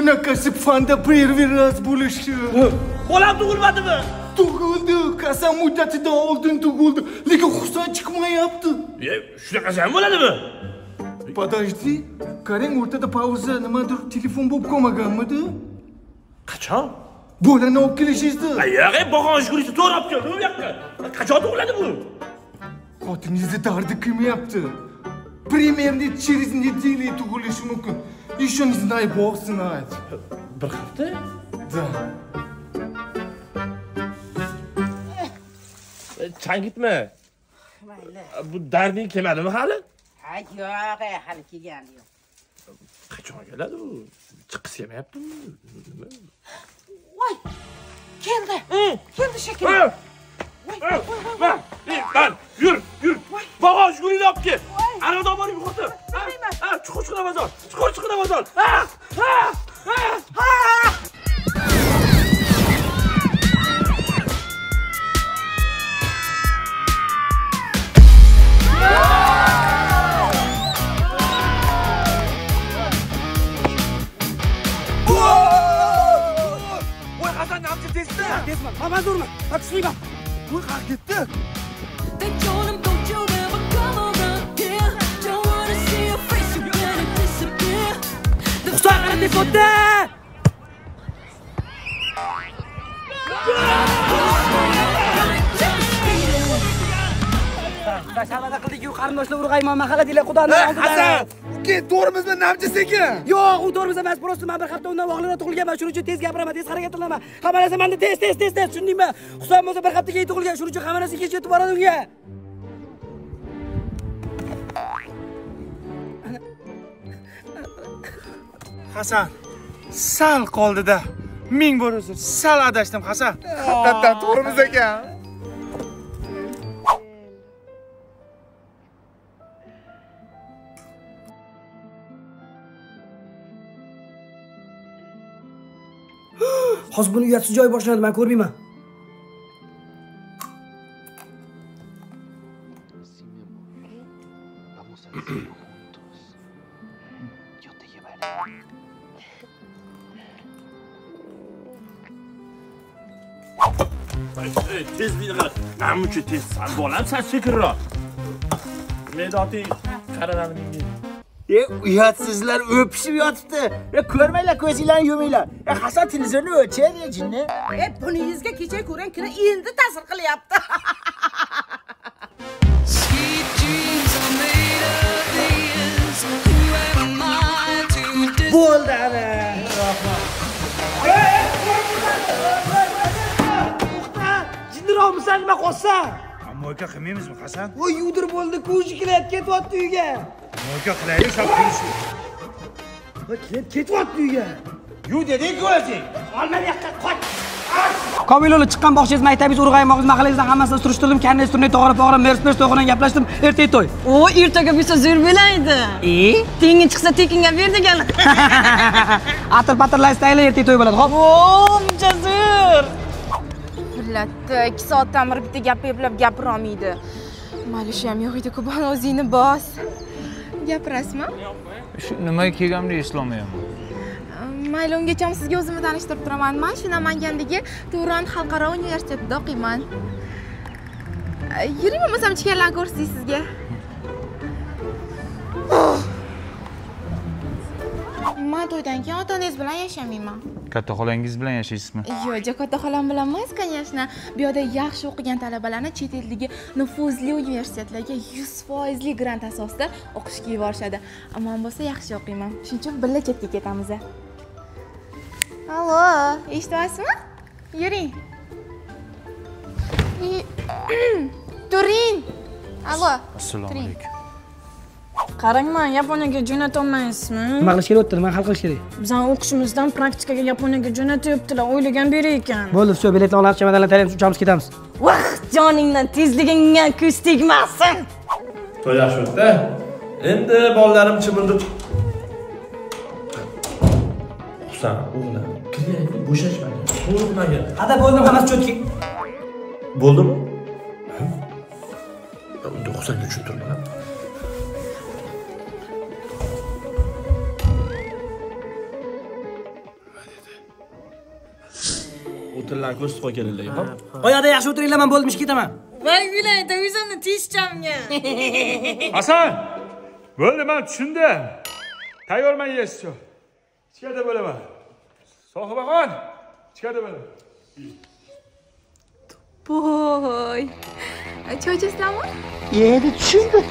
Bunaqasi fanda perveraz bo'lishi. Bolam tug'ilmadimi? Tug'ildi, qasam muddatidan oldin tug'ildi, lekin Husan chiqmayapti. Shunaqasi ham bo'ladimi? Подожди, qarang o'rtada pauza, nimadir telefon bo'lib qolmaganmidi? Qachon? Bolani olib kelishizdi. Yo'q, bog'on shug'urisi to'g'ri olib keldi bu yoqqa. Qachon tug'iladi bu? Xotiningizni dardi qilmayapti. Примерно через неделю tug'ilishi mumkin. Еще не знаю, Бог знает. Bir hafta? Да. Changitma. Mayli. Bu darding kelmadimi hali? Ha, yo'q, hali kelgani yo'q. Qachon keladi bu? Chiqis kelmayaptimi? Voy! Keldi. Keldi shekilli. Man, yur. Bog'on shug'urini olib kel. Aradan borib yuqordi. Chuqur bozor. Chuqur bozor. Voy Hasan namchi tezda. Tezman. Mama durma. Bak shuyma. Voy qaq ketdi. Husan telefonda. Tashavada qildik-ku qarindoshlar urg'ayman mahalla deylar Xudoning oldida. Hasan, uka to'g'rimizmi namchi sekin? Yo'q, u to'g'rimiz emas, prosta men bir hafta undan vaqtliroq tug'ilganman, shuning uchun tez gapiraman, tez harakat qilaman. Hamma narsa menda tez, tushundingmi? Husan bo'lsa bir hafta keyin tug'ilgan, shuning uchun hamma narsa kech yetib boradi unga. Hasan, sal qoldida. Ming bor uzr, sal adashdim Hasan. Haqiqatan to'g'rimiz ekan. Hozir buni uyatsiz joy boshlanadi, men ko'rmayman. Tezlikqa. Namuncha tez san bolam san sekinroq. Medoting qararamingiz. Uyatsizlar o'pishib yotibdi. Ko'rmanglar, ko'zinglarni yuminglar. Hasan televizorni o'chirdi, jinni. Buningizga kecha ko'rgan kino endi ta'sir qilyapti. Bo'ldi ana. Jinniroqmisan nima qolsan? Mo'ka qilmaymizmi Hasan? Voy yudir bo'ldi, ko'zi kilayapti, ketyapti uyga. Mo'ka qilaylik, sal turishib. Voy ketyapti uyga. Yu deding-ku o'zing. Olma bu yoqqa qoch. Komiloli chiqqan bog'changiz maktabingiz urg'aymoqsiz mahallangizdan hammasini surishtirdim, karnez turni to'g'rib, mers to'g'ridan gaplashdim, ertaga to'y. O, ertaga bo'lsa zo'r bo'laydi. Tengi chiqsa tekinga ber degan. Atir-patirlar istaylar, ertaga to'y bo'ladi. Xo'p. O, muncha zo'r. Latda 2 soatdan beri bitta gap eplab gapira olmaydi. Mayli shu ham yo'q edi-ku, bana o'zingni bos. Gapirasizmi? Shu nimaga kelganimni eslolmayapman. Mayli, ungacha sizga o'zimni tanishtirib turaman. Men shu Namangandagi Turon xalqaro universitetida o'qiyman. Yuring, bo'lmasam ichkarilarni ko'rsatay sizga. Men to'ydan keyin otangiz bilan yashamayman. Katta xolangiz bilan yashaysizmi? Yo'q, katta xolam bilan emas, конечно. Bu yerda yaxshi o'qigan talabalarni chet eldagi nufuzli universitetlarga 100% grant asosida o'qishga yuborishadi. Ammo bo'lsa yaxshi o'qiyman. Shuning uchun birga chetga ketamiz. Allo, eshityapsizmi? Yuring. Turing. Allo. Assalomu alaykum. Qarangman, Yaponiyaga jo'natolmaysizmi? Nima qilish kerak o'tdi? Nima hal qilish kerak? Bizning o'qishimizdan praktikaga Yaponiyaga jo'natyaptilar. O'ylagan beri ekan. Bo'ldi, shu biletni olib chamadonlarni tayyorlab uchamiz ketamiz. Voh, joningdan tezligingga ko'z tegmasin. To'y yaxshi o'tdi. Endi bolalarim chimirdi. Husan, o'g'lim, kiring, bo'shashmang. Qo'rqmang. Ada bo'ldim, hammasi cho'tki. Bo'ldimi? Unda Husanga tushuntirman. tillarni ko'rsatib qo'yganlar, xo'p? Oyoqda yaxshi o'tiringlar, men bo'lib ishga ketaman. Voy Gulay, televizorni teshchamga. Hasan! Bo'ldi, men tushundim. Tayyorman yeysiz. Ichkarida bo'laman. Sohibaxon, ichkarida bo'laman. Voy. Choy ichasizlarmi? Endi tushundim.